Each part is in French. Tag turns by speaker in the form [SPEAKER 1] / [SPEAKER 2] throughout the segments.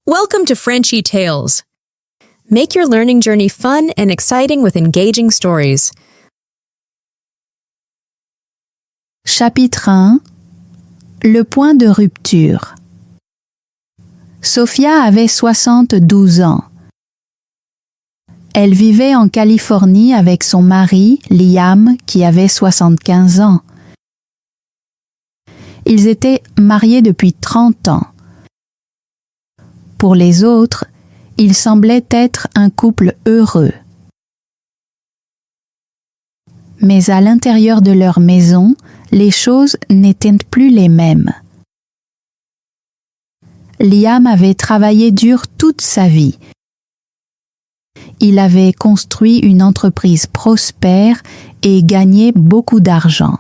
[SPEAKER 1] Welcome to Frenchy Tales. Make your learning journey fun and exciting with engaging stories.
[SPEAKER 2] Chapitre 1. Le point de rupture. Sophia avait 72 ans. Elle vivait en Californie avec son mari, Liam, qui avait 75 ans. Ils étaient mariés depuis 30 ans. Pour les autres, ils semblaient être un couple heureux. Mais à l'intérieur de leur maison, les choses n'étaient plus les mêmes. Liam avait travaillé dur toute sa vie. Il avait construit une entreprise prospère et gagné beaucoup d'argent.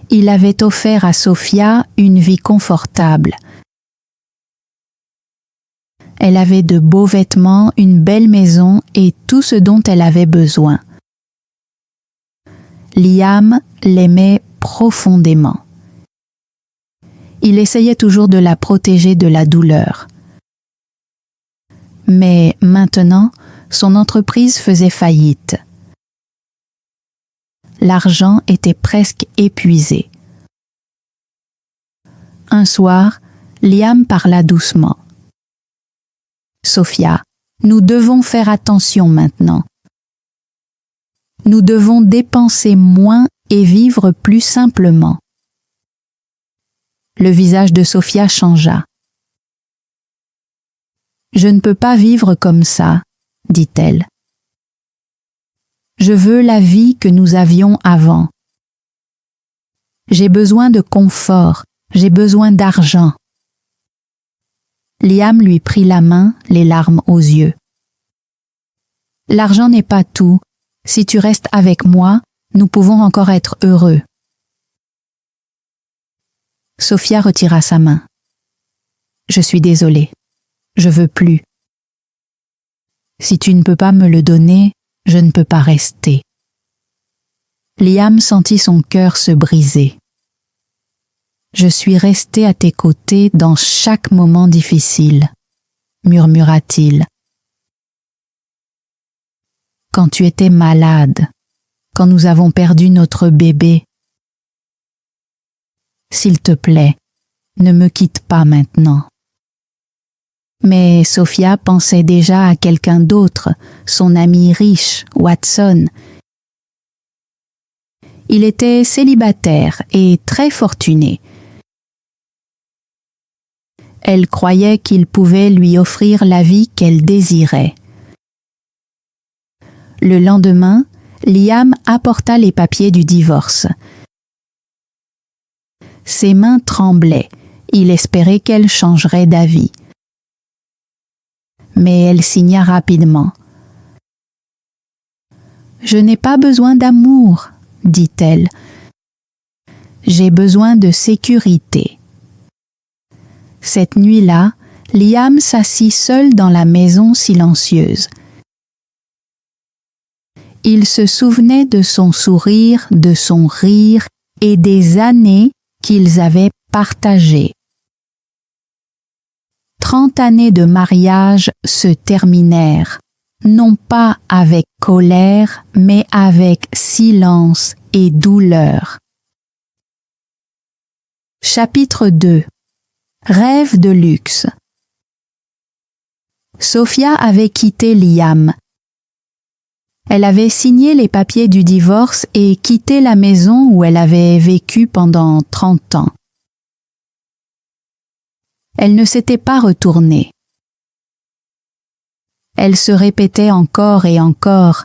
[SPEAKER 2] Il avait offert à Sophia une vie confortable. Elle avait de beaux vêtements, une belle maison et tout ce dont elle avait besoin. Liam l'aimait profondément. Il essayait toujours de la protéger de la douleur. Mais maintenant, son entreprise faisait faillite. L'argent était presque épuisé. Un soir, Liam parla doucement. « Sophia, nous devons faire attention maintenant. Nous devons dépenser moins et vivre plus simplement. » Le visage de Sophia changea. « Je ne peux pas vivre comme ça, » dit-elle. « Je veux la vie que nous avions avant. J'ai besoin de confort, j'ai besoin d'argent. » Liam lui prit la main, les larmes aux yeux. « L'argent n'est pas tout. Si tu restes avec moi, nous pouvons encore être heureux. » Sophia retira sa main. « Je suis désolée. Je veux plus. Si tu ne peux pas me le donner, je ne peux pas rester. » Liam sentit son cœur se briser. « Je suis resté à tes côtés dans chaque moment difficile, » murmura-t-il. « Quand tu étais malade, quand nous avons perdu notre bébé. S'il te plaît, ne me quitte pas maintenant. » Mais Sophia pensait déjà à quelqu'un d'autre, son ami riche, Watson. Il était célibataire et très fortuné. Elle croyait qu'il pouvait lui offrir la vie qu'elle désirait. Le lendemain, Liam apporta les papiers du divorce. Ses mains tremblaient. Il espérait qu'elle changerait d'avis. Mais elle signa rapidement. « Je n'ai pas besoin d'amour, » dit-elle. « J'ai besoin de sécurité. » Cette nuit-là, Liam s'assit seul dans la maison silencieuse. Il se souvenait de son sourire, de son rire et des années qu'ils avaient partagées. 30 années de mariage se terminèrent, non pas avec colère, mais avec silence et douleur. Chapitre 2. Rêve de luxe. Sophia avait quitté Liam. Elle avait signé les papiers du divorce et quitté la maison où elle avait vécu pendant 30 ans. Elle ne s'était pas retournée. Elle se répétait encore et encore.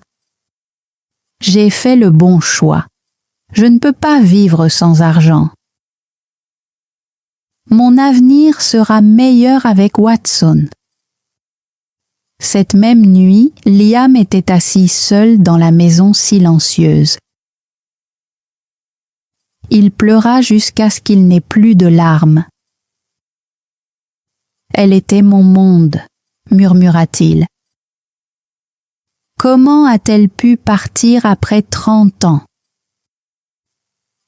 [SPEAKER 2] « J'ai fait le bon choix. Je ne peux pas vivre sans argent. Mon avenir sera meilleur avec Watson. » Cette même nuit, Liam était assis seul dans la maison silencieuse. Il pleura jusqu'à ce qu'il n'ait plus de larmes. « Elle était mon monde, » murmura-t-il. « Comment a-t-elle pu partir après 30 ans ? »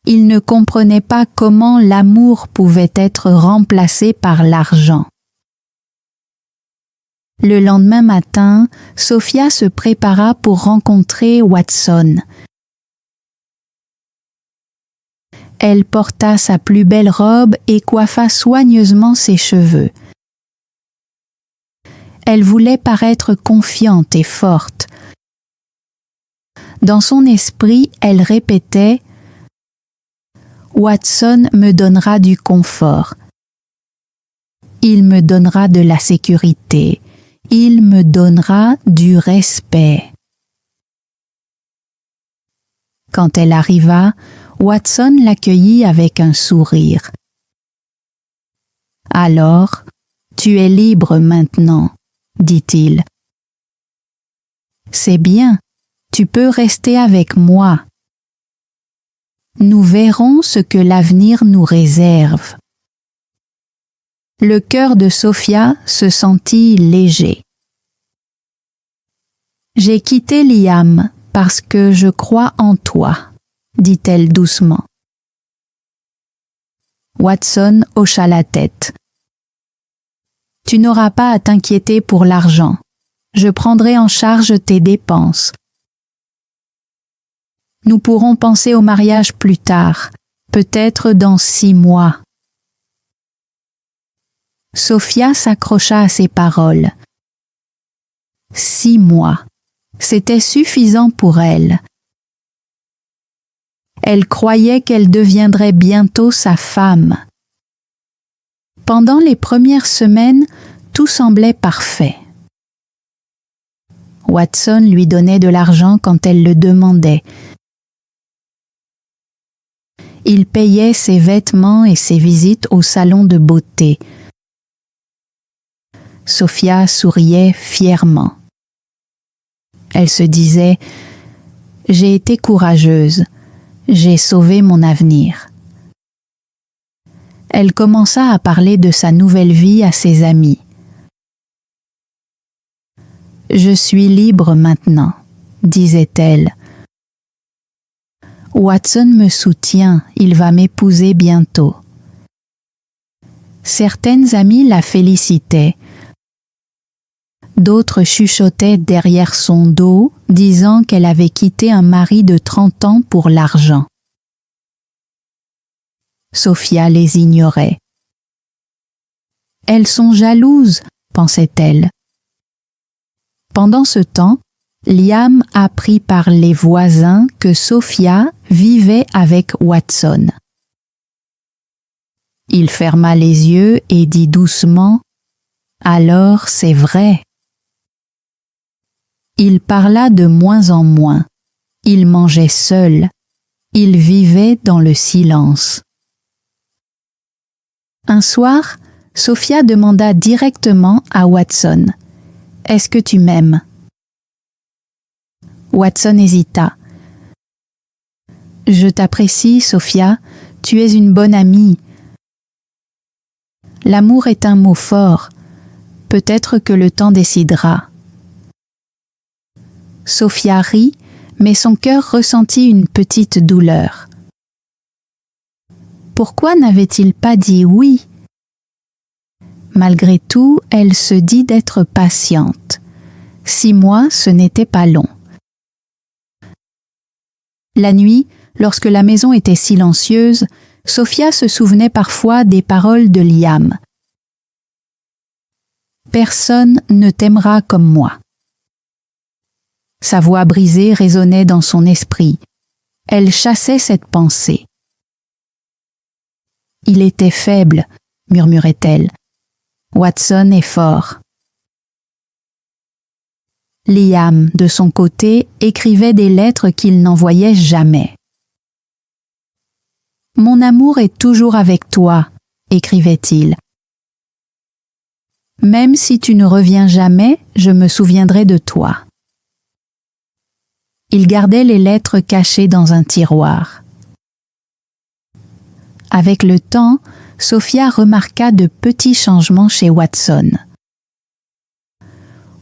[SPEAKER 2] Il ne comprenait pas comment l'amour pouvait être remplacé par l'argent. Le lendemain matin, Sophia se prépara pour rencontrer Watson. Elle porta sa plus belle robe et coiffa soigneusement ses cheveux. Elle voulait paraître confiante et forte. Dans son esprit, elle répétait « Watson me donnera du confort. Il me donnera de la sécurité. Il me donnera du respect. » Quand elle arriva, Watson l'accueillit avec un sourire. « Alors, tu es libre maintenant, » dit-il. « C'est bien, tu peux rester avec moi. Nous verrons ce que l'avenir nous réserve. » Le cœur de Sophia se sentit léger. « J'ai quitté Liam parce que je crois en toi, » dit-elle doucement. Watson hocha la tête. « Tu n'auras pas à t'inquiéter pour l'argent. Je prendrai en charge tes dépenses. Nous pourrons penser au mariage plus tard, peut-être dans 6 mois. » Sophia s'accrocha à ses paroles. 6 mois, c'était suffisant pour elle. Elle croyait qu'elle deviendrait bientôt sa femme. Pendant les premières semaines, tout semblait parfait. Watson lui donnait de l'argent quand elle le demandait. Il payait ses vêtements et ses visites au salon de beauté. Sophia souriait fièrement. Elle se disait « J'ai été courageuse, j'ai sauvé mon avenir. » Elle commença à parler de sa nouvelle vie à ses amis. « Je suis libre maintenant, » disait-elle. « Watson me soutient, il va m'épouser bientôt. » Certaines amies la félicitaient. D'autres chuchotaient derrière son dos, disant qu'elle avait quitté un mari de 30 ans pour l'argent. Sophia les ignorait. « Elles sont jalouses, » pensait-elle. Pendant ce temps, Liam apprit par les voisins que Sophia vivait avec Watson. Il ferma les yeux et dit doucement « Alors c'est vrai. » Il parla de moins en moins. Il mangeait seul. Il vivait dans le silence. Un soir, Sophia demanda directement à Watson « Est-ce que tu m'aimes ?» Watson hésita. « Je t'apprécie, Sophia. Tu es une bonne amie. » L'amour est un mot fort. Peut-être que le temps décidera. Sophia rit, mais son cœur ressentit une petite douleur. Pourquoi n'avait-il pas dit oui? Malgré tout, elle se dit d'être patiente. 6 mois, ce n'était pas long. La nuit, lorsque la maison était silencieuse, Sophia se souvenait parfois des paroles de Liam. « Personne ne t'aimera comme moi. » Sa voix brisée résonnait dans son esprit. Elle chassait cette pensée. « Il était faible, » murmurait-elle. « Watson est fort. » Liam, de son côté, écrivait des lettres qu'il n'envoyait jamais. « Mon amour est toujours avec toi, » écrivait-il. « Même si tu ne reviens jamais, je me souviendrai de toi. » Il gardait les lettres cachées dans un tiroir. Avec le temps, Sophia remarqua de petits changements chez Watson.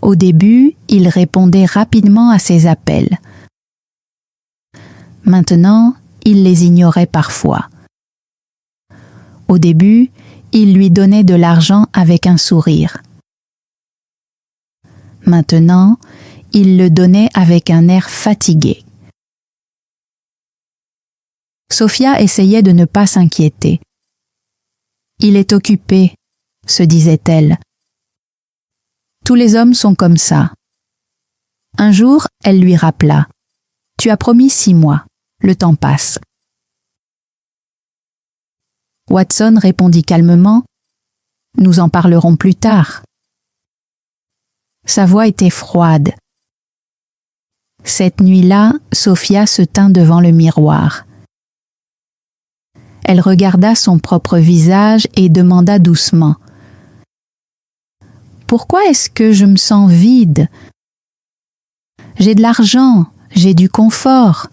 [SPEAKER 2] Au début, il répondait rapidement à ses appels. Maintenant, il les ignorait parfois. Au début, il lui donnait de l'argent avec un sourire. Maintenant, il le donnait avec un air fatigué. Sophia essayait de ne pas s'inquiéter. « Il est occupé », se disait-elle. Tous les hommes sont comme ça. Un jour, elle lui rappela. « Tu as promis 6 mois. Le temps passe. » Watson répondit calmement. « Nous en parlerons plus tard. » Sa voix était froide. Cette nuit-là, Sophia se tint devant le miroir. Elle regarda son propre visage et demanda doucement. « Pourquoi est-ce que je me sens vide? J'ai de l'argent, j'ai du confort.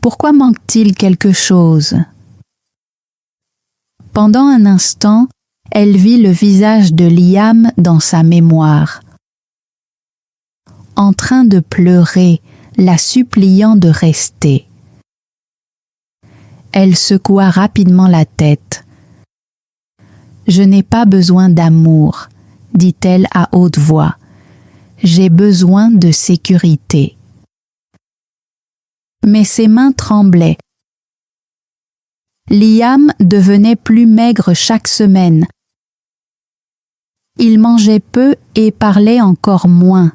[SPEAKER 2] Pourquoi manque-t-il quelque chose ?» Pendant un instant, elle vit le visage de Liam dans sa mémoire. En train de pleurer, la suppliant de rester. Elle secoua rapidement la tête. « Je n'ai pas besoin d'amour, » dit-elle à haute voix. « J'ai besoin de sécurité. » Mais ses mains tremblaient. Liam devenait plus maigre chaque semaine. Il mangeait peu et parlait encore moins.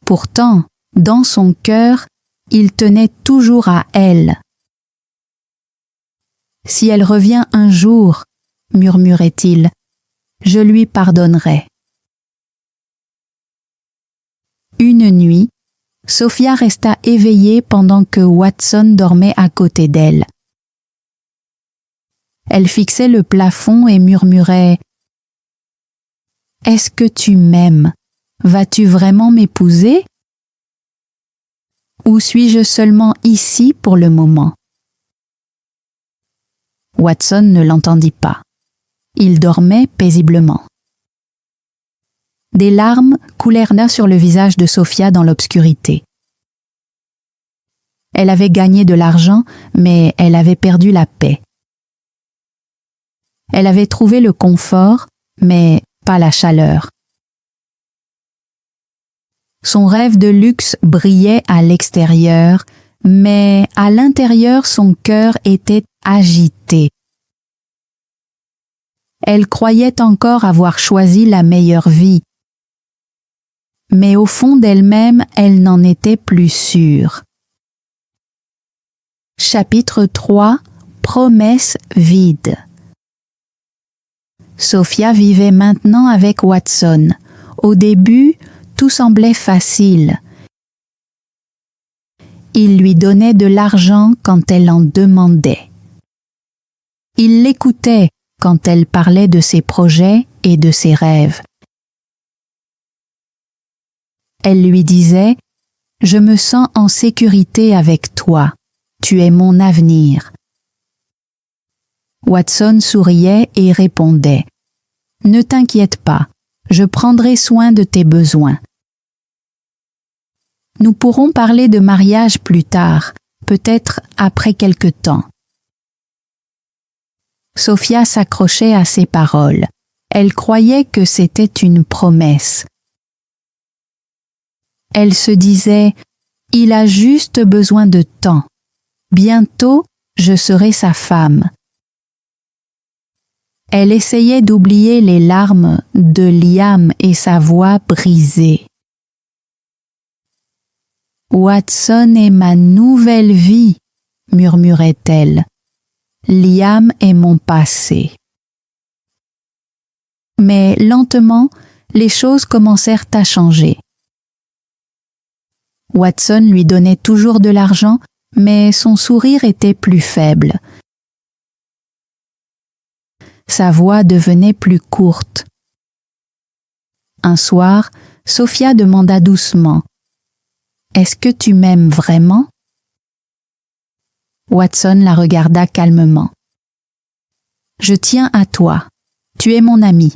[SPEAKER 2] Pourtant, dans son cœur, il tenait toujours à elle. « Si elle revient un jour, » murmurait-il, « je lui pardonnerai. » Une nuit, Sophia resta éveillée pendant que Watson dormait à côté d'elle. Elle fixait le plafond et murmurait « Est-ce que tu m'aimes? Vas-tu vraiment m'épouser? Ou suis-je seulement ici pour le moment ?» Watson ne l'entendit pas. Il dormait paisiblement. Des larmes coulèrent là sur le visage de Sophia dans l'obscurité. Elle avait gagné de l'argent, mais elle avait perdu la paix. Elle avait trouvé le confort, mais pas la chaleur. Son rêve de luxe brillait à l'extérieur, mais à l'intérieur son cœur était agité. Elle croyait encore avoir choisi la meilleure vie, mais au fond d'elle-même, elle n'en était plus sûre. Chapitre 3 – Promesse vide. Sophia vivait maintenant avec Watson. Au début, tout semblait facile. Il lui donnait de l'argent quand elle en demandait. Il l'écoutait quand elle parlait de ses projets et de ses rêves. Elle lui disait « Je me sens en sécurité avec toi. Tu es mon avenir. » Watson souriait et répondait « Ne t'inquiète pas, je prendrai soin de tes besoins. Nous pourrons parler de mariage plus tard, peut-être après quelque temps. » Sophia s'accrochait à ses paroles. Elle croyait que c'était une promesse. Elle se disait « Il a juste besoin de temps. Bientôt, je serai sa femme. » Elle essayait d'oublier les larmes de Liam et sa voix brisée. « Watson est ma nouvelle vie, » murmurait-elle. « Liam est mon passé. » Mais lentement, les choses commencèrent à changer. Watson lui donnait toujours de l'argent, mais son sourire était plus faible. Sa voix devenait plus courte. Un soir, Sophia demanda doucement « Est-ce que tu m'aimes vraiment ?» Watson la regarda calmement. « Je tiens à toi. Tu es mon ami.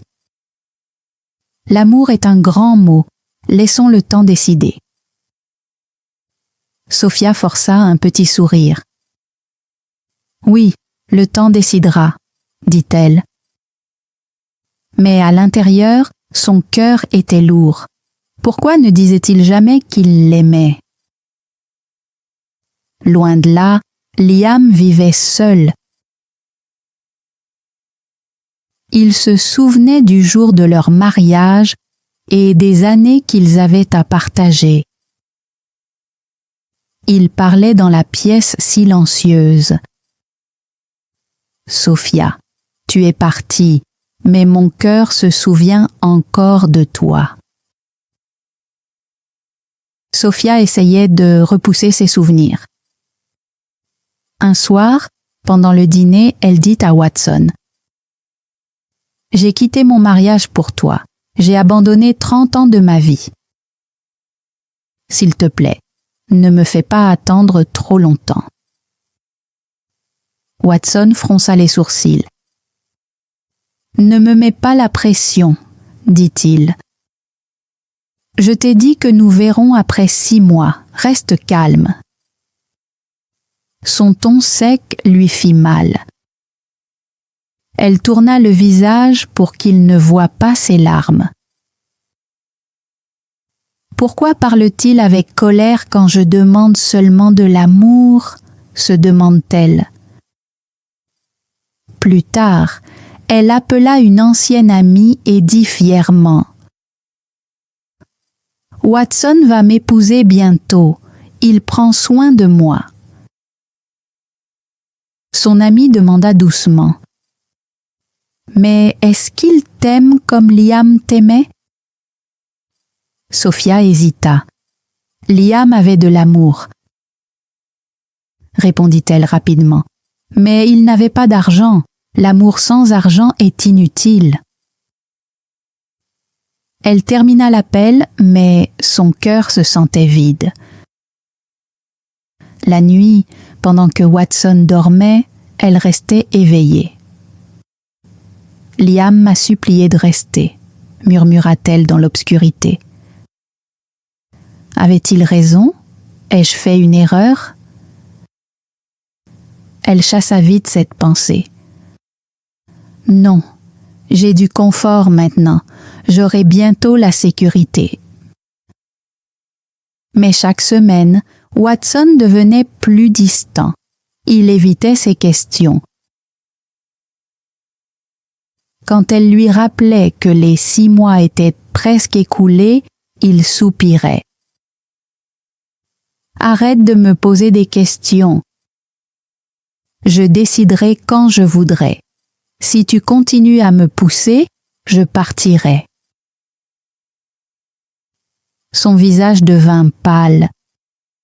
[SPEAKER 2] L'amour est un grand mot. Laissons le temps décider. » Sophia força un petit sourire. « Oui, le temps décidera, » dit-elle. Mais à l'intérieur, Son cœur était lourd. Pourquoi ne disait-il jamais qu'il l'aimait? Loin de là, Liam vivait seul. Il se souvenait du jour de leur mariage et des années qu'ils avaient à partager. Il parlait dans la pièce silencieuse. Sophia, tu es partie, mais mon cœur se souvient encore de toi. Sophia essayait de repousser ses souvenirs. Un soir, pendant le dîner, elle dit à Watson: « J'ai quitté mon mariage pour toi. J'ai abandonné 30 ans de ma vie. S'il te plaît, ne me fais pas attendre trop longtemps. » Watson fronça les sourcils. « Ne me mets pas la pression, dit-il. Je t'ai dit que nous verrons après 6 mois. Reste calme. » Son ton sec lui fit mal. Elle tourna le visage pour qu'il ne voie pas ses larmes. « Pourquoi parle-t-il avec colère quand je demande seulement de l'amour ?» se demande-t-elle. Plus tard, elle appela une ancienne amie et dit fièrement: « Watson va m'épouser bientôt. Il prend soin de moi. » Son amie demanda doucement: « Mais est-ce qu'il t'aime comme Liam t'aimait ?» Sophia hésita. « Liam avait de l'amour, » répondit-elle rapidement. « Mais il n'avait pas d'argent. L'amour sans argent est inutile. » Elle termina l'appel, mais son cœur se sentait vide. La nuit, pendant que Watson dormait, elle restait éveillée. « Liam m'a supplié de rester, » murmura-t-elle dans l'obscurité. « Avait-il raison? Ai-je fait une erreur? » Elle chassa vite cette pensée. « Non, j'ai du confort maintenant. J'aurai bientôt la sécurité. » Mais chaque semaine, Watson devenait plus distant. Il évitait ses questions. Quand elle lui rappelait que les 6 mois étaient presque écoulés, il soupirait. « Arrête de me poser des questions. Je déciderai quand je voudrai. Si tu continues à me pousser, je partirai. » Son visage devint pâle.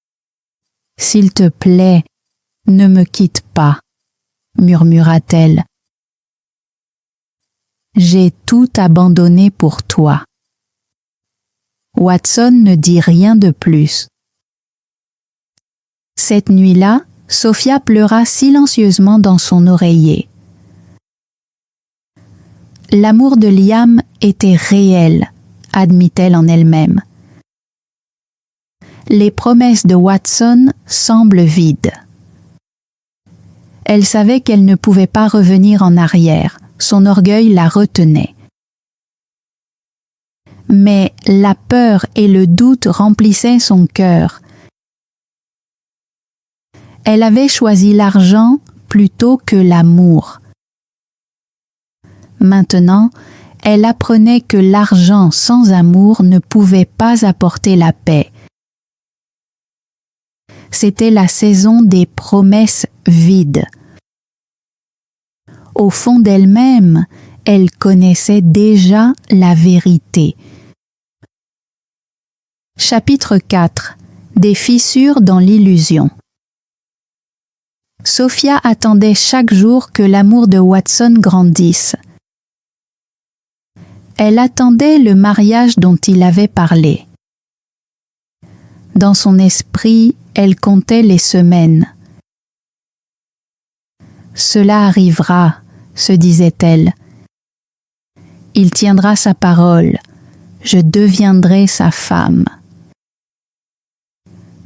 [SPEAKER 2] « S'il te plaît, ne me quitte pas, » murmura-t-elle. « J'ai tout abandonné pour toi. » Watson ne dit rien de plus. Cette nuit-là, Sophia pleura silencieusement dans son oreiller. L'amour de Liam était réel, admit-elle en elle-même. Les promesses de Watson semblent vides. Elle savait qu'elle ne pouvait pas revenir en arrière, son orgueil la retenait. Mais la peur et le doute remplissaient son cœur. Elle avait choisi l'argent plutôt que l'amour. Maintenant, elle apprenait que l'argent sans amour ne pouvait pas apporter la paix. C'était la saison des promesses vides. Au fond d'elle-même, elle connaissait déjà la vérité. Chapitre 4. Des fissures dans l'illusion. Sophia attendait chaque jour que l'amour de Watson grandisse. Elle attendait le mariage dont il avait parlé. Dans son esprit, elle comptait les semaines. « Cela arrivera, » se disait-elle. « Il tiendra sa parole. Je deviendrai sa femme. »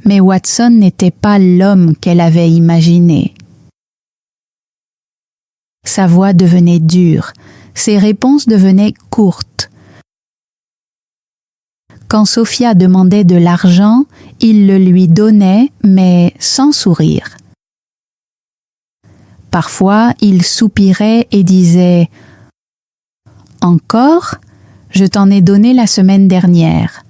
[SPEAKER 2] Mais Watson n'était pas l'homme qu'elle avait imaginé. Sa voix devenait dure, ses réponses devenaient courtes. Quand Sophia demandait de l'argent, il le lui donnait, mais sans sourire. Parfois, il soupirait et disait « Encore ? Je t'en ai donné la semaine dernière. »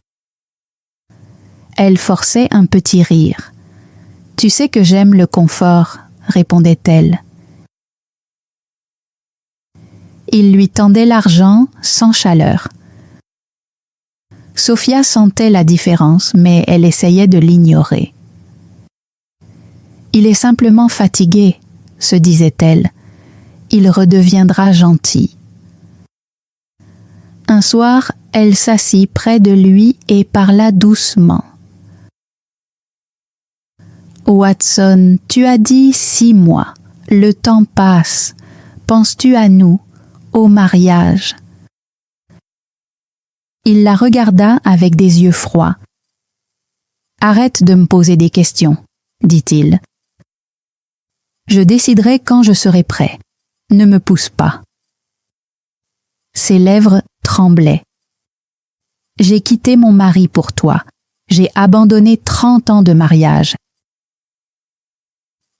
[SPEAKER 2] Elle forçait un petit rire. « Tu sais que j'aime le confort, » répondait-elle. Il lui tendait l'argent sans chaleur. Sophia sentait la différence, mais elle essayait de l'ignorer. « Il est simplement fatigué, » se disait-elle. « Il redeviendra gentil. » Un soir, elle s'assit près de lui et parla doucement. « Watson, tu as dit 6 mois. Le temps passe. Penses-tu à nous, au mariage ?» Il la regarda avec des yeux froids. « Arrête de me poser des questions, » dit-il. « Je déciderai quand je serai prêt. Ne me pousse pas. » Ses lèvres tremblaient. « J'ai quitté mon mari pour toi. J'ai abandonné 30 ans de mariage.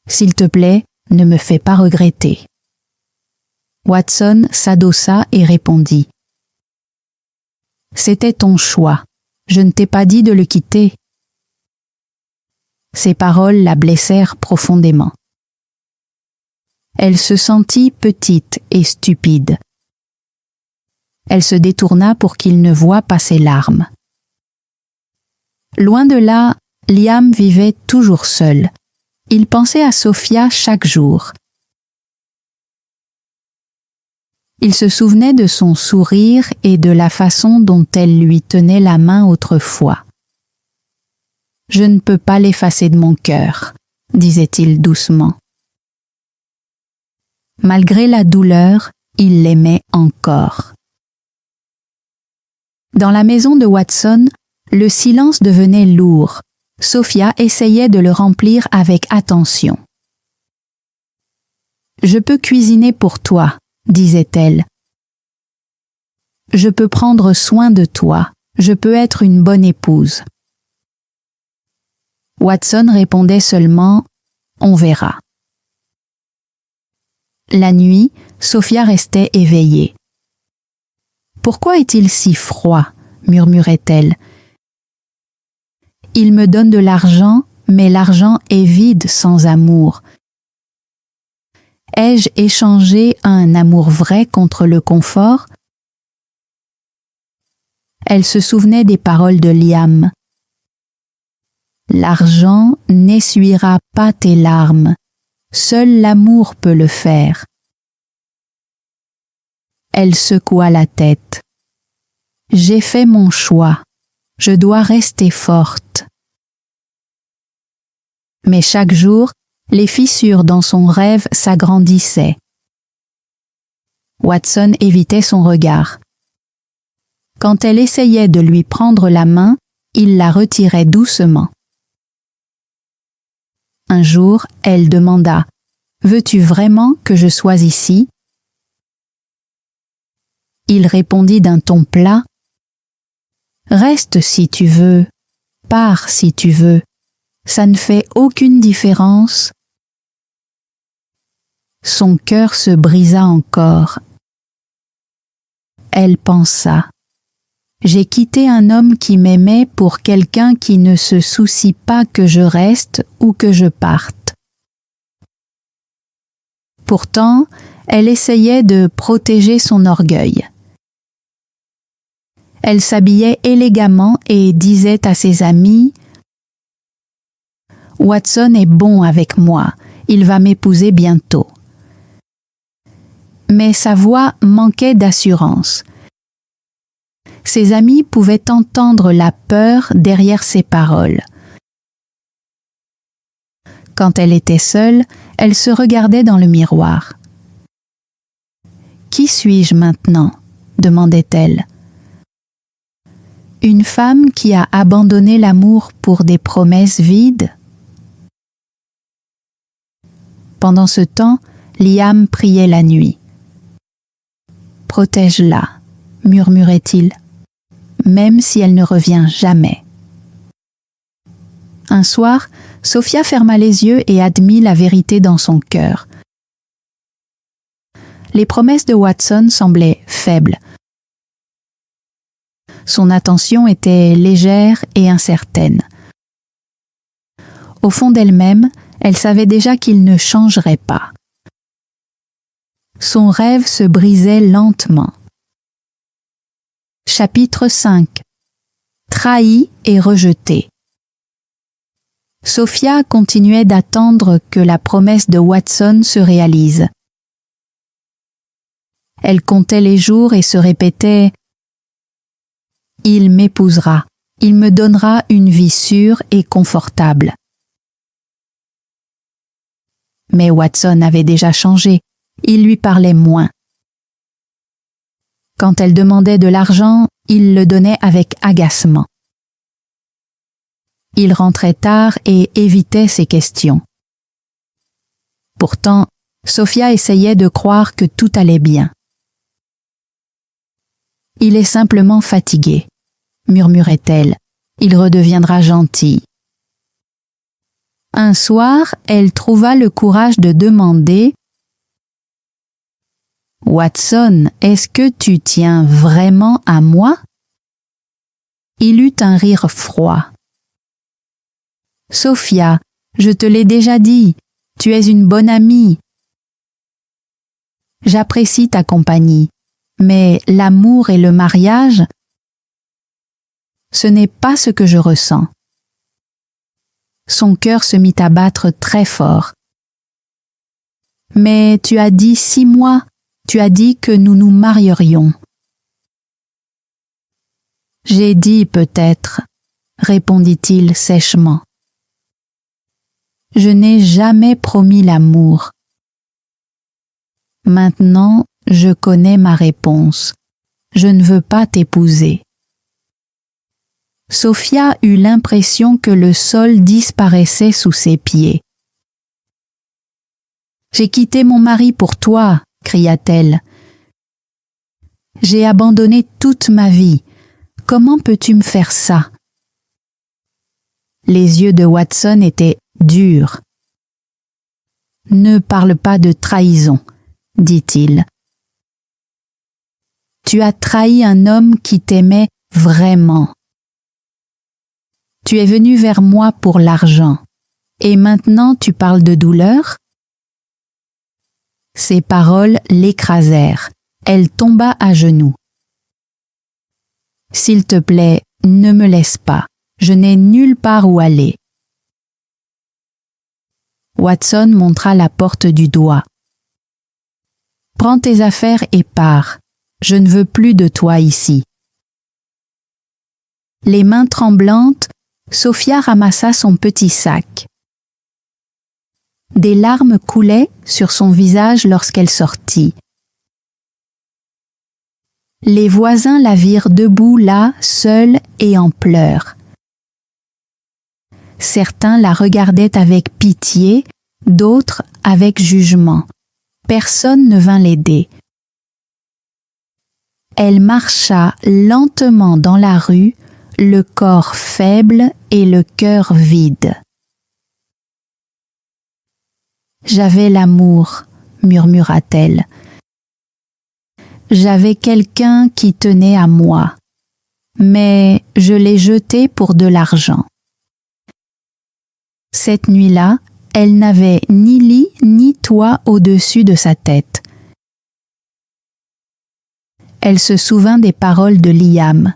[SPEAKER 2] S'il te plaît, ne me fais pas regretter. » Watson s'adossa et répondit. « C'était ton choix. Je ne t'ai pas dit de le quitter. » Ces paroles la blessèrent profondément. Elle se sentit petite et stupide. Elle se détourna pour qu'il ne voie pas ses larmes. Loin de là, Liam vivait toujours seul. Il pensait à Sophia chaque jour. Il se souvenait de son sourire et de la façon dont elle lui tenait la main autrefois. « Je ne peux pas l'effacer de mon cœur, » disait-il doucement. Malgré la douleur, il l'aimait encore. Dans la maison de Watson, le silence devenait lourd. Sophia essayait de le remplir avec attention. « Je peux cuisiner pour toi, » disait-elle. « Je peux prendre soin de toi. Je peux être une bonne épouse. » Watson répondait seulement « On verra ». La nuit, Sophia restait éveillée. « Pourquoi est-il si froid ?» murmurait-elle. « Il me donne de l'argent, mais l'argent est vide sans amour. Ai-je échangé un amour vrai contre le confort ?» Elle se souvenait des paroles de Liam. « L'argent n'essuiera pas tes larmes. Seul l'amour peut le faire. » Elle secoua la tête. « J'ai fait mon choix. Je dois rester forte. » Mais chaque jour, les fissures dans son rêve s'agrandissaient. Watson évitait son regard. Quand elle essayait de lui prendre la main, il la retirait doucement. Un jour, elle demanda « Veux-tu vraiment que je sois ici ?» Il répondit d'un ton plat « Reste si tu veux, pars si tu veux, ça ne fait aucune différence. » Son cœur se brisa encore. Elle pensa « J'ai quitté un homme qui m'aimait pour quelqu'un qui ne se soucie pas que je reste ou que je parte. » Pourtant, elle essayait de protéger son orgueil. Elle s'habillait élégamment et disait à ses amis « Watson est bon avec moi, il va m'épouser bientôt. » Mais sa voix manquait d'assurance. Ses amis pouvaient entendre la peur derrière ses paroles. Quand elle était seule, elle se regardait dans le miroir. « Qui suis-je maintenant ?» demandait-elle. « Une femme qui a abandonné l'amour pour des promesses vides ?» Pendant ce temps, Liam priait la nuit. « Protège-la, » murmurait-il. même si elle ne revient jamais. Un soir, Sophia ferma les yeux et admit la vérité dans son cœur. Les promesses de Watson semblaient faibles. Son attention était légère et incertaine. Au fond d'elle-même, elle savait déjà qu'il ne changerait pas. Son rêve se brisait lentement. Chapitre 5. Trahie et rejetée. Sophia continuait d'attendre que la promesse de Watson se réalise. Elle comptait les jours et se répétait « Il m'épousera, il me donnera une vie sûre et confortable. » Mais Watson avait déjà changé, il lui parlait moins. Quand elle demandait de l'argent, il le donnait avec agacement. Il rentrait tard et évitait ses questions. Pourtant, Sophia essayait de croire que tout allait bien. « Il est simplement fatigué », murmurait-elle. « Il redeviendra gentil. » Un soir, elle trouva le courage de demander « Watson, est-ce que tu tiens vraiment à moi ?» Il eut un rire froid. « Sophia, je te l'ai déjà dit, tu es une bonne amie. J'apprécie ta compagnie, mais l'amour et le mariage, ce n'est pas ce que je ressens. » Son cœur se mit à battre très fort. « Mais tu as dit 6 mois, tu as dit que nous nous marierions. »« J'ai dit peut-être, » répondit-il sèchement. « Je n'ai jamais promis l'amour. Maintenant, je connais ma réponse. Je ne veux pas t'épouser. » Sophia eut l'impression que le sol disparaissait sous ses pieds. « J'ai quitté mon mari pour toi, » cria-t-elle. « J'ai abandonné toute ma vie. Comment peux-tu me faire ça ?» Les yeux de Watson étaient durs. « Ne parle pas de trahison, » dit-il. « Tu as trahi un homme qui t'aimait vraiment. Tu es venu vers moi pour l'argent, et maintenant tu parles de douleur ?» Ces paroles l'écrasèrent. Elle tomba à genoux. « S'il te plaît, ne me laisse pas. Je n'ai nulle part où aller. » Watson montra la porte du doigt. « Prends tes affaires et pars. Je ne veux plus de toi ici. » Les mains tremblantes, Sophia ramassa son petit sac. Des larmes coulaient sur son visage lorsqu'elle sortit. Les voisins la virent debout là, seule et en pleurs. Certains la regardaient avec pitié, d'autres avec jugement. Personne ne vint l'aider. Elle marcha lentement dans la rue, le corps faible et le cœur vide. « J'avais l'amour, » murmura-t-elle. « J'avais quelqu'un qui tenait à moi, mais je l'ai jeté pour de l'argent. » Cette nuit-là, elle n'avait ni lit ni toit au-dessus de sa tête. Elle se souvint des paroles de Liam.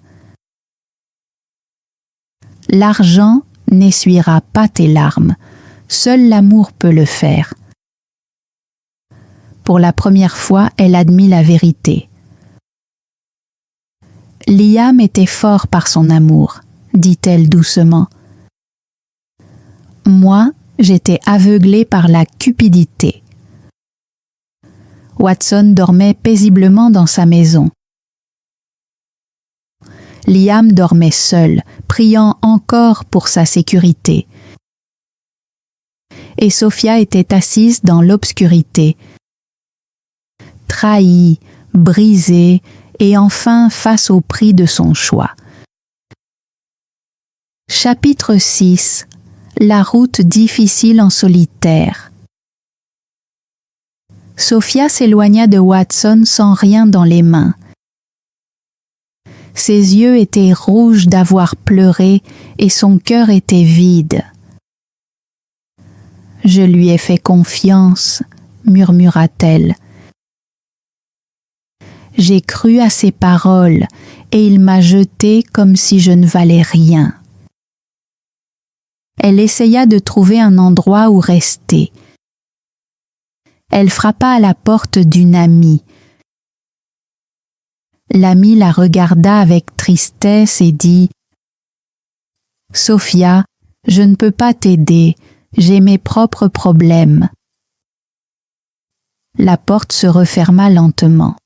[SPEAKER 2] « L'argent n'essuiera pas tes larmes, seul l'amour peut le faire. » Pour la première fois, elle admit la vérité. « Liam était fort par son amour, » dit-elle doucement. « Moi, j'étais aveuglée par la cupidité. » Watson dormait paisiblement dans sa maison. Liam dormait seul, priant encore pour sa sécurité. Et Sophia était assise dans l'obscurité, trahie, brisée et enfin face au prix de son choix. Chapitre 6. La route difficile en solitaire. Sophia s'éloigna de Watson sans rien dans les mains. Ses yeux étaient rouges d'avoir pleuré et son cœur était vide. « Je lui ai fait confiance, » murmura-t-elle. « J'ai cru à ses paroles et il m'a jetée comme si je ne valais rien. » Elle essaya de trouver un endroit où rester. Elle frappa à la porte d'une amie. L'amie la regarda avec tristesse et dit « Sophia, je ne peux pas t'aider, j'ai mes propres problèmes. » La porte se referma lentement.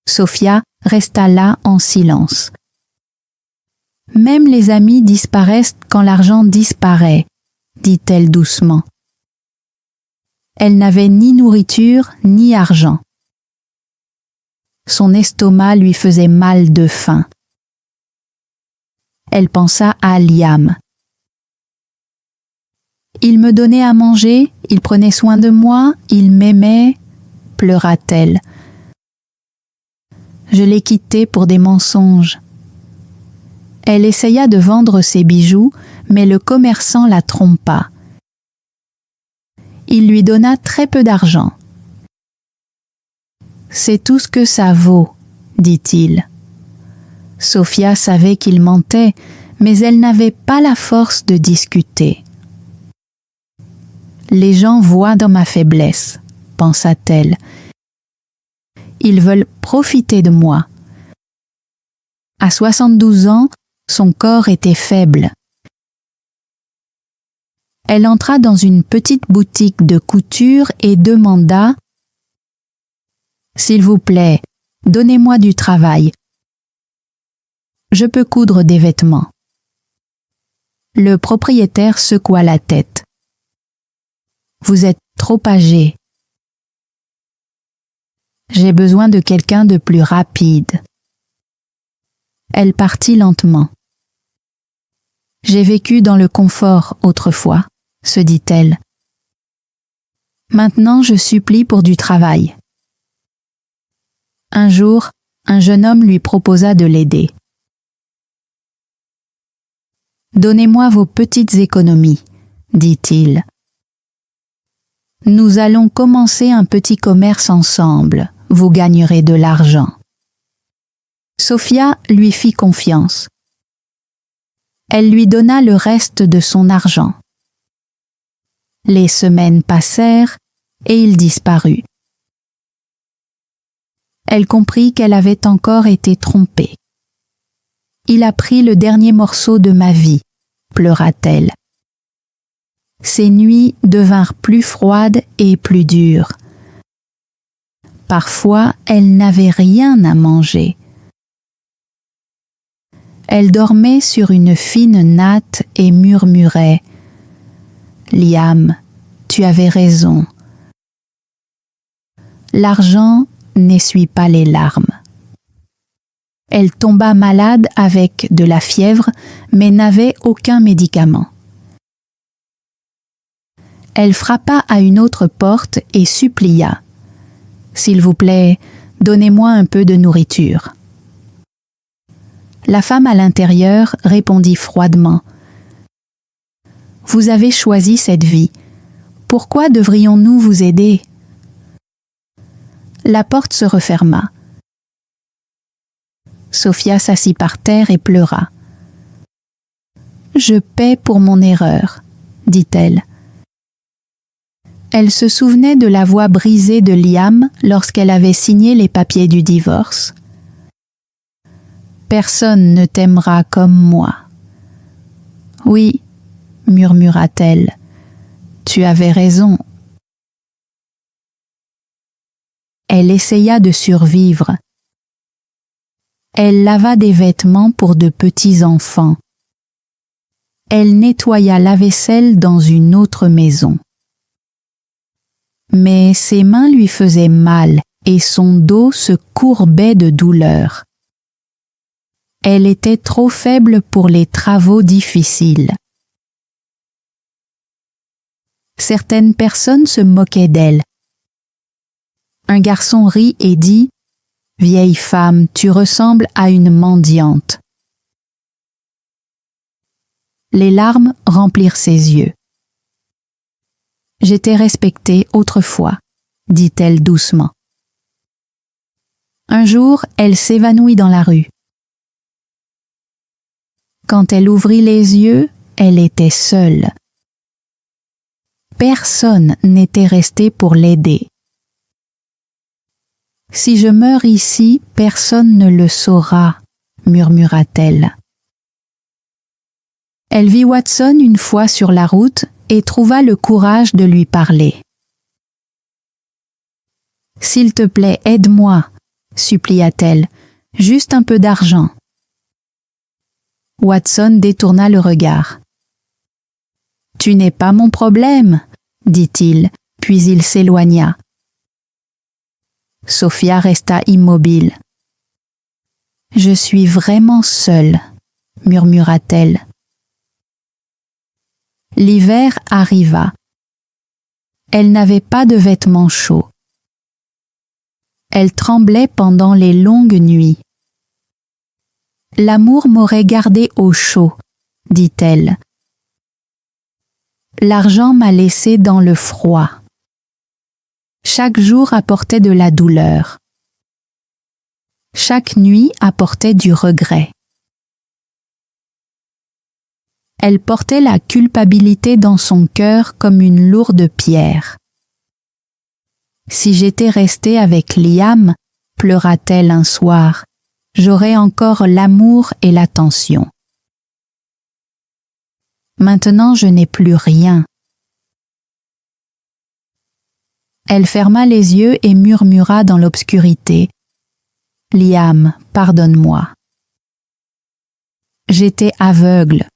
[SPEAKER 2] Sophia resta là en silence. Même les amis disparaissent quand l'argent disparaît, dit-elle doucement. Elle n'avait ni nourriture ni argent. Son estomac lui faisait mal de faim. Elle pensa à Liam. Il me donnait à manger, il prenait soin de moi, il m'aimait, pleura-t-elle. Je l'ai quitté pour des mensonges. Elle essaya de vendre ses bijoux, mais le commerçant la trompa. Il lui donna très peu d'argent. « C'est tout ce que ça vaut, » dit-il. Sophia savait qu'il mentait, mais elle n'avait pas la force de discuter. « Les gens voient dans ma faiblesse, » pensa-t-elle. « Ils veulent profiter de moi. » À 72 ans, son corps était faible. Elle entra dans une petite boutique de couture et demanda « S'il vous plaît, donnez-moi du travail. Je peux coudre des vêtements. » Le propriétaire secoua la tête. « Vous êtes trop âgé. J'ai besoin de quelqu'un de plus rapide. » Elle partit lentement. « J'ai vécu dans le confort autrefois, » se dit-elle. « Maintenant, je supplie pour du travail. » Un jour, un jeune homme lui proposa de l'aider. « Donnez-moi vos petites économies, » dit-il. « Nous allons commencer un petit commerce ensemble, vous gagnerez de l'argent. » Sophia lui fit confiance. Elle lui donna le reste de son argent. Les semaines passèrent et il disparut. Elle comprit qu'elle avait encore été trompée. « Il a pris le dernier morceau de ma vie, » pleura-t-elle. Ses nuits devinrent plus froides et plus dures. Parfois, elle n'avait rien à manger. Elle dormait sur une fine natte et murmurait « Liam, tu avais raison. L'argent n'essuie pas les larmes. » Elle tomba malade avec de la fièvre, mais n'avait aucun médicament. Elle frappa à une autre porte et supplia « S'il vous plaît, donnez-moi un peu de nourriture. » La femme à l'intérieur répondit froidement « Vous avez choisi cette vie. Pourquoi devrions-nous vous aider ?» La porte se referma. Sophia s'assit par terre et pleura. « Je paie pour mon erreur, » dit-elle. Elle se souvenait de la voix brisée de Liam lorsqu'elle avait signé les papiers du divorce. « Personne ne t'aimera comme moi. »« Oui, » murmura-t-elle, « tu avais raison. » Elle essaya de survivre. Elle lava des vêtements pour de petits enfants. Elle nettoya la vaisselle dans une autre maison. Mais ses mains lui faisaient mal et son dos se courbait de douleur. Elle était trop faible pour les travaux difficiles. Certaines personnes se moquaient d'elle. Un garçon rit et dit « Vieille femme, tu ressembles à une mendiante. » Les larmes remplirent ses yeux. « J'étais respectée autrefois, » dit-elle doucement. Un jour, elle s'évanouit dans la rue. Quand elle ouvrit les yeux, elle était seule. Personne n'était resté pour l'aider. « Si je meurs ici, personne ne le saura, » murmura-t-elle. Elle vit Watson une fois sur la route et trouva le courage de lui parler. « S'il te plaît, aide-moi, » supplia-t-elle, « juste un peu d'argent. » Watson détourna le regard. « Tu n'es pas mon problème, » dit-il, puis il s'éloigna. Sophia resta immobile. « Je suis vraiment seule, » murmura-t-elle. L'hiver arriva. Elle n'avait pas de vêtements chauds. Elle tremblait pendant les longues nuits. « L'amour m'aurait gardée au chaud, » dit-elle. « L'argent m'a laissée dans le froid. » Chaque jour apportait de la douleur. Chaque nuit apportait du regret. Elle portait la culpabilité dans son cœur comme une lourde pierre. « Si j'étais restée avec Liam, » pleura-t-elle un soir, « j'aurais encore l'amour et l'attention. Maintenant je n'ai plus rien. » Elle ferma les yeux et murmura dans l'obscurité. « Liam, pardonne-moi. J'étais aveugle.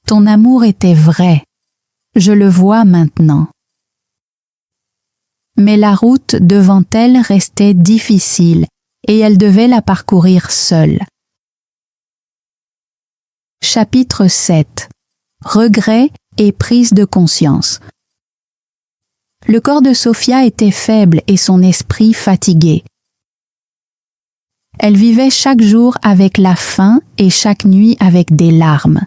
[SPEAKER 2] Ton amour était vrai. Je le vois maintenant. » Mais la route devant elle restait difficile et elle devait la parcourir seule. Chapitre 7. Regret et prise de conscience. Le corps de Sophia était faible et son esprit fatigué. Elle vivait chaque jour avec la faim et chaque nuit avec des larmes.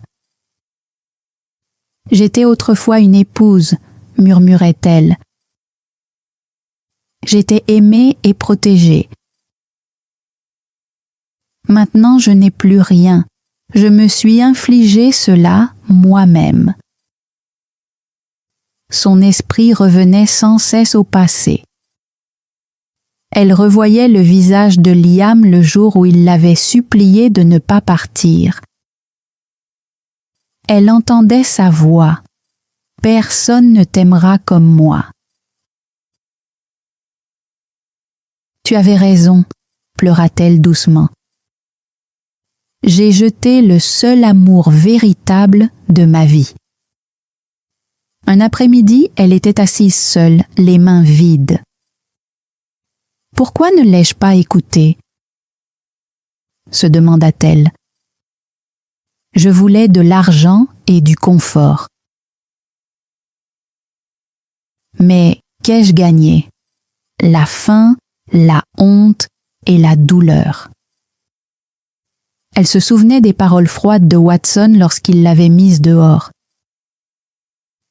[SPEAKER 2] « J'étais autrefois une épouse, » murmurait-elle. « J'étais aimée et protégée. Maintenant je n'ai plus rien. Je me suis infligé cela moi-même. » Son esprit revenait sans cesse au passé. Elle revoyait le visage de Liam le jour où il l'avait supplié de ne pas partir. Elle entendait sa voix. « Personne ne t'aimera comme moi. » « Tu avais raison, » pleura-t-elle doucement. « J'ai jeté le seul amour véritable de ma vie. » Un après-midi, elle était assise seule, les mains vides. « Pourquoi ne l'ai-je pas écouté ?» se demanda-t-elle. « Je voulais de l'argent et du confort. Mais qu'ai-je gagné? La faim, la honte et la douleur. » Elle se souvenait des paroles froides de Watson lorsqu'il l'avait mise dehors.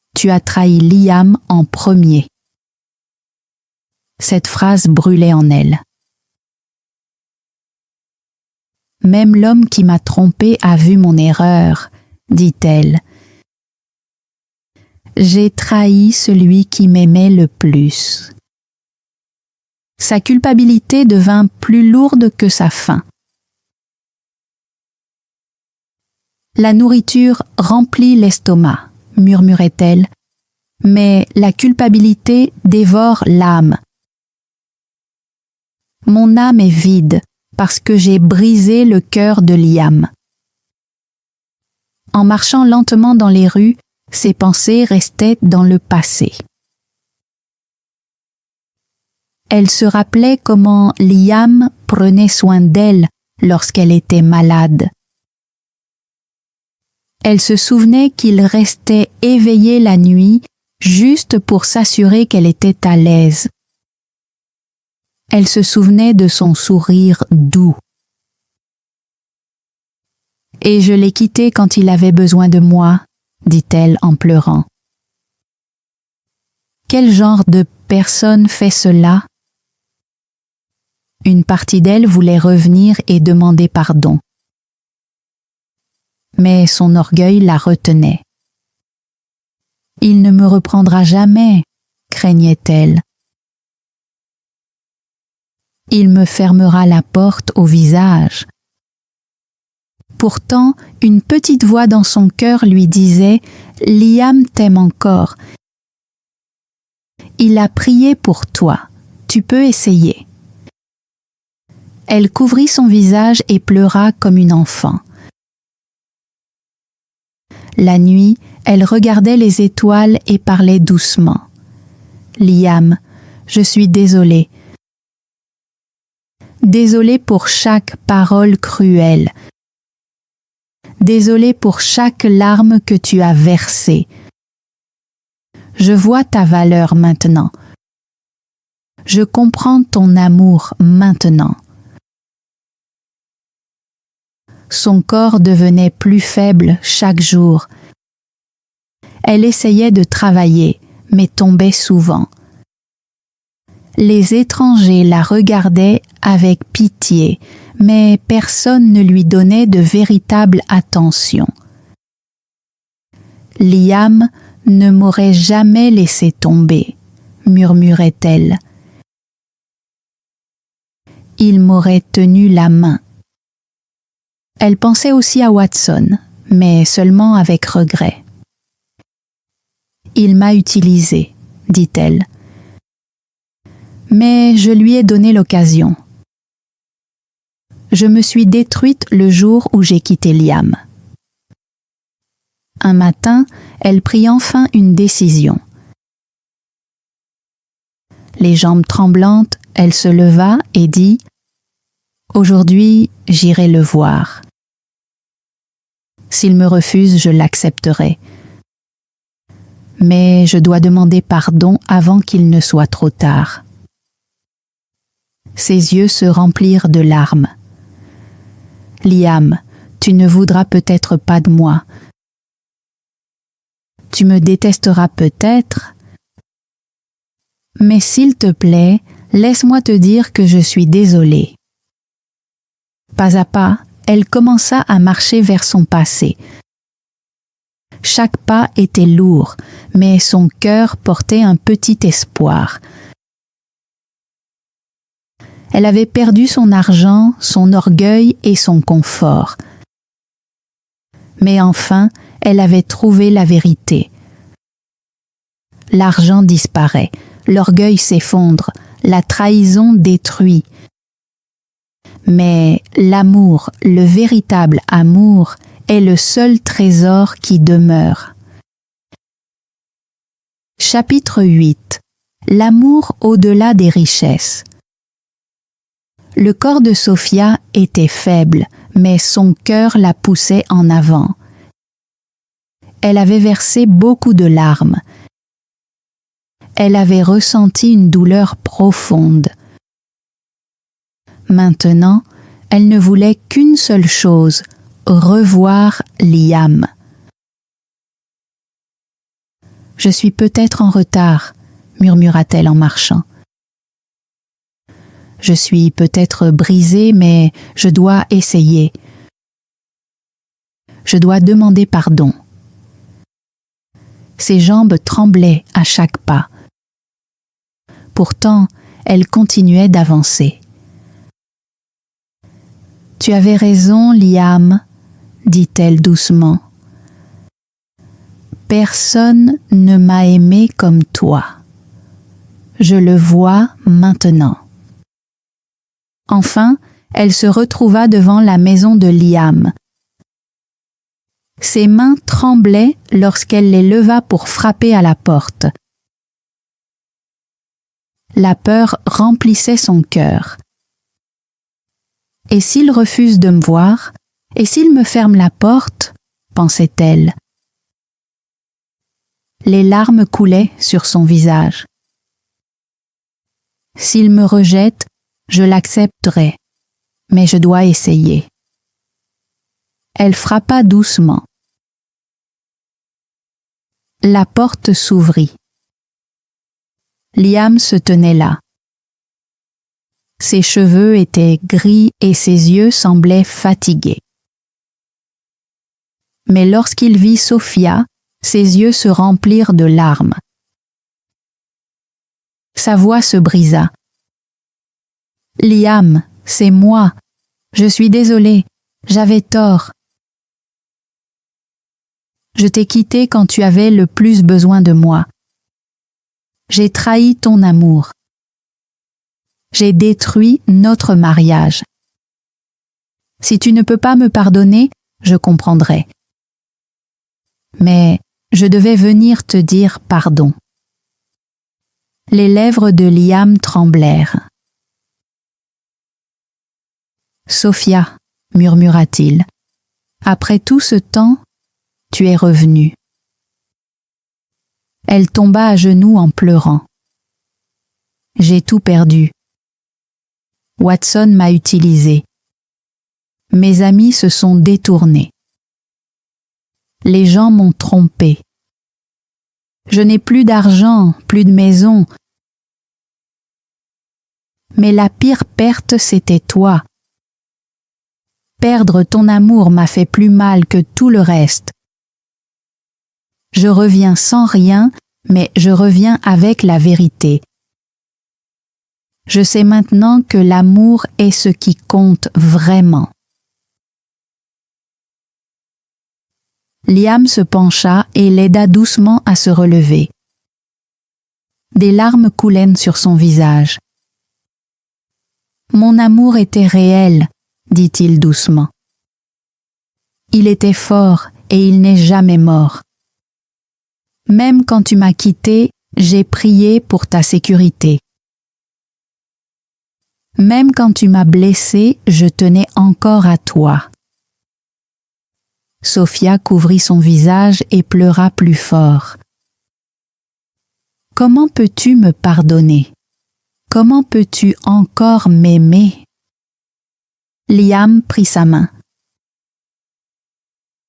[SPEAKER 2] « Tu as trahi Liam en premier. » Cette phrase brûlait en elle. « Même l'homme qui m'a trompée a vu mon erreur, » dit-elle. « J'ai trahi celui qui m'aimait le plus. » Sa culpabilité devint plus lourde que sa faim. « La nourriture remplit l'estomac, » murmurait-elle, « mais la culpabilité dévore l'âme. Mon âme est vide parce que j'ai brisé le cœur de Liam. » En marchant lentement dans les rues, ses pensées restaient dans le passé. Elle se rappelait comment Liam prenait soin d'elle lorsqu'elle était malade, Elle se souvenait qu'il restait éveillé la nuit juste pour s'assurer qu'elle était à l'aise. Elle se souvenait de son sourire doux. « Et je l'ai quitté quand il avait besoin de moi », dit-elle en pleurant. Quel genre de personne fait cela? Une partie d'elle voulait revenir et demander pardon. Mais son orgueil la retenait. « Il ne me reprendra jamais », craignait-elle. « Il me fermera la porte au visage. » Pourtant, une petite voix dans son cœur lui disait « Liam t'aime encore. Il a prié pour toi. Tu peux essayer. » Elle couvrit son visage et pleura comme une enfant. La nuit, elle regardait les étoiles et parlait doucement. « Liam, je suis désolée. Désolée pour chaque parole cruelle. Désolée pour chaque larme que tu as versée. Je vois ta valeur maintenant. Je comprends ton amour maintenant. » Son corps devenait plus faible chaque jour. Elle essayait de travailler, mais tombait souvent. Les étrangers la regardaient avec pitié, mais personne ne lui donnait de véritable attention. « Liam ne m'aurait jamais laissé tomber, » murmurait-elle. « Il m'aurait tenu la main. » Elle pensait aussi à Watson, mais seulement avec regret. « Il m'a utilisée, » dit-elle. « Mais je lui ai donné l'occasion. Je me suis détruite le jour où j'ai quitté Liam. » Un matin, elle prit enfin une décision. Les jambes tremblantes, elle se leva et dit « Aujourd'hui, j'irai le voir. S'il me refuse, je l'accepterai. Mais je dois demander pardon avant qu'il ne soit trop tard. » Ses yeux se remplirent de larmes. « Liam, tu ne voudras peut-être pas de moi. Tu me détesteras peut-être. Mais s'il te plaît, laisse-moi te dire que je suis désolée. » Pas à pas, elle commença à marcher vers son passé. Chaque pas était lourd, mais son cœur portait un petit espoir. Elle avait perdu son argent, son orgueil et son confort. Mais enfin, elle avait trouvé la vérité. L'argent disparaît, l'orgueil s'effondre, la trahison détruit. Mais l'amour, le véritable amour, est le seul trésor qui demeure. Chapitre 8. L'amour au-delà des richesses. Le corps de Sophia était faible, mais son cœur la poussait en avant. Elle avait versé beaucoup de larmes. Elle avait ressenti une douleur profonde. Maintenant, elle ne voulait qu'une seule chose, revoir Liam. « Je suis peut-être en retard, » murmura-t-elle en marchant. « Je suis peut-être brisée, mais je dois essayer. Je dois demander pardon. » Ses jambes tremblaient à chaque pas. Pourtant, elle continuait d'avancer. « Tu avais raison, Liam, » dit-elle doucement. « Personne ne m'a aimée comme toi. Je le vois maintenant. » Enfin, elle se retrouva devant la maison de Liam. Ses mains tremblaient lorsqu'elle les leva pour frapper à la porte. La peur remplissait son cœur. Et s'il refuse de me voir? Et s'il me ferme la porte? pensait-elle. Les larmes coulaient sur son visage. S'il me rejette, je l'accepterai, mais je dois essayer. Elle frappa doucement. La porte s'ouvrit. Liam se tenait là. Ses cheveux étaient gris et ses yeux semblaient fatigués. Mais lorsqu'il vit Sophia, ses yeux se remplirent de larmes. Sa voix se brisa. « Liam, c'est moi. Je suis désolée. J'avais tort. Je t'ai quitté quand tu avais le plus besoin de moi. J'ai trahi ton amour. J'ai détruit notre mariage. Si tu ne peux pas me pardonner, je comprendrai. Mais je devais venir te dire pardon. » Les lèvres de Liam tremblèrent. « Sophia, murmura-t-il, après tout ce temps, tu es revenue. » Elle tomba à genoux en pleurant. « J'ai tout perdu. Watson m'a utilisé. Mes amis se sont détournés. Les gens m'ont trompé. Je n'ai plus d'argent, plus de maison. Mais la pire perte, c'était toi. Perdre ton amour m'a fait plus mal que tout le reste. Je reviens sans rien, mais je reviens avec la vérité. Je sais maintenant que l'amour est ce qui compte vraiment. » Liam se pencha et l'aida doucement à se relever. Des larmes coulaient sur son visage. « Mon amour était réel, » dit-il doucement. « Il était fort et il n'est jamais mort. Même quand tu m'as quitté, j'ai prié pour ta sécurité. Même quand tu m'as blessé, je tenais encore à toi. » Sophia couvrit son visage et pleura plus fort. « Comment peux-tu me pardonner? Comment peux-tu encore m'aimer? » Liam prit sa main.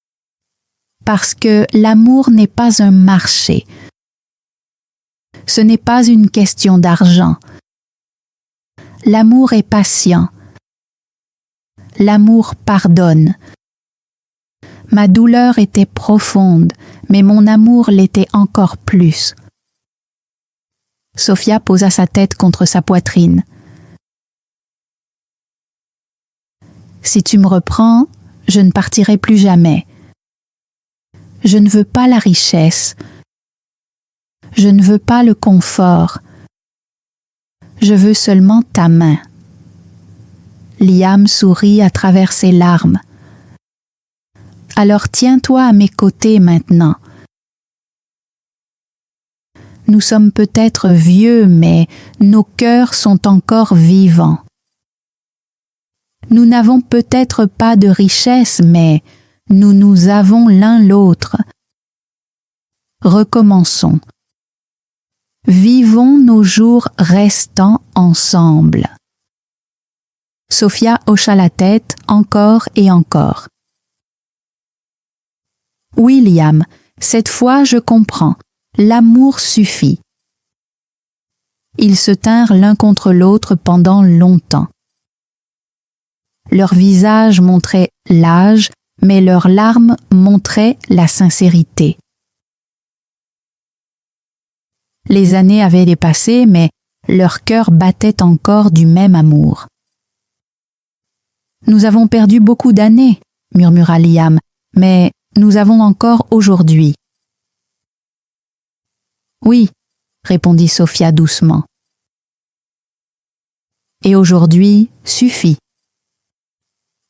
[SPEAKER 2] « Parce que l'amour n'est pas un marché. Ce n'est pas une question d'argent. L'amour est patient. L'amour pardonne. Ma douleur était profonde, mais mon amour l'était encore plus. » Sophia posa sa tête contre sa poitrine. « Si tu me reprends, je ne partirai plus jamais. Je ne veux pas la richesse. Je ne veux pas le confort. Je veux seulement ta main. » Liam sourit à travers ses larmes. « Alors tiens-toi à mes côtés maintenant. Nous sommes peut-être vieux, mais nos cœurs sont encore vivants. Nous n'avons peut-être pas de richesse, mais nous nous avons l'un l'autre. Recommençons. Vivons nos jours restants ensemble. » Sophia hocha la tête encore et encore. « Oui, Liam, cette fois je comprends. L'amour suffit. » Ils se tinrent l'un contre l'autre pendant longtemps. Leurs visages montraient l'âge, mais leurs larmes montraient la sincérité. Les années avaient dépassé, mais leur cœur battait encore du même amour. « Nous avons perdu beaucoup d'années, » murmura Liam, « mais nous avons encore aujourd'hui. » « Oui, » répondit Sophia doucement. « Et aujourd'hui suffit. »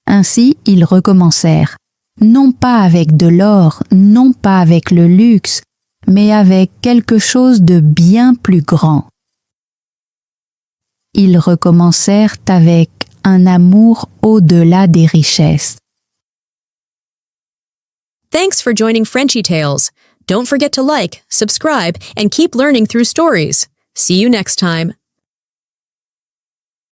[SPEAKER 2] Ainsi ils recommencèrent, non pas avec de l'or, non pas avec le luxe, mais avec quelque chose de bien plus grand. Ils recommencèrent avec un amour au-delà des richesses.
[SPEAKER 1] Thanks for joining Frenchy Tales. Don't forget to like, subscribe, and keep learning through stories. See you next time.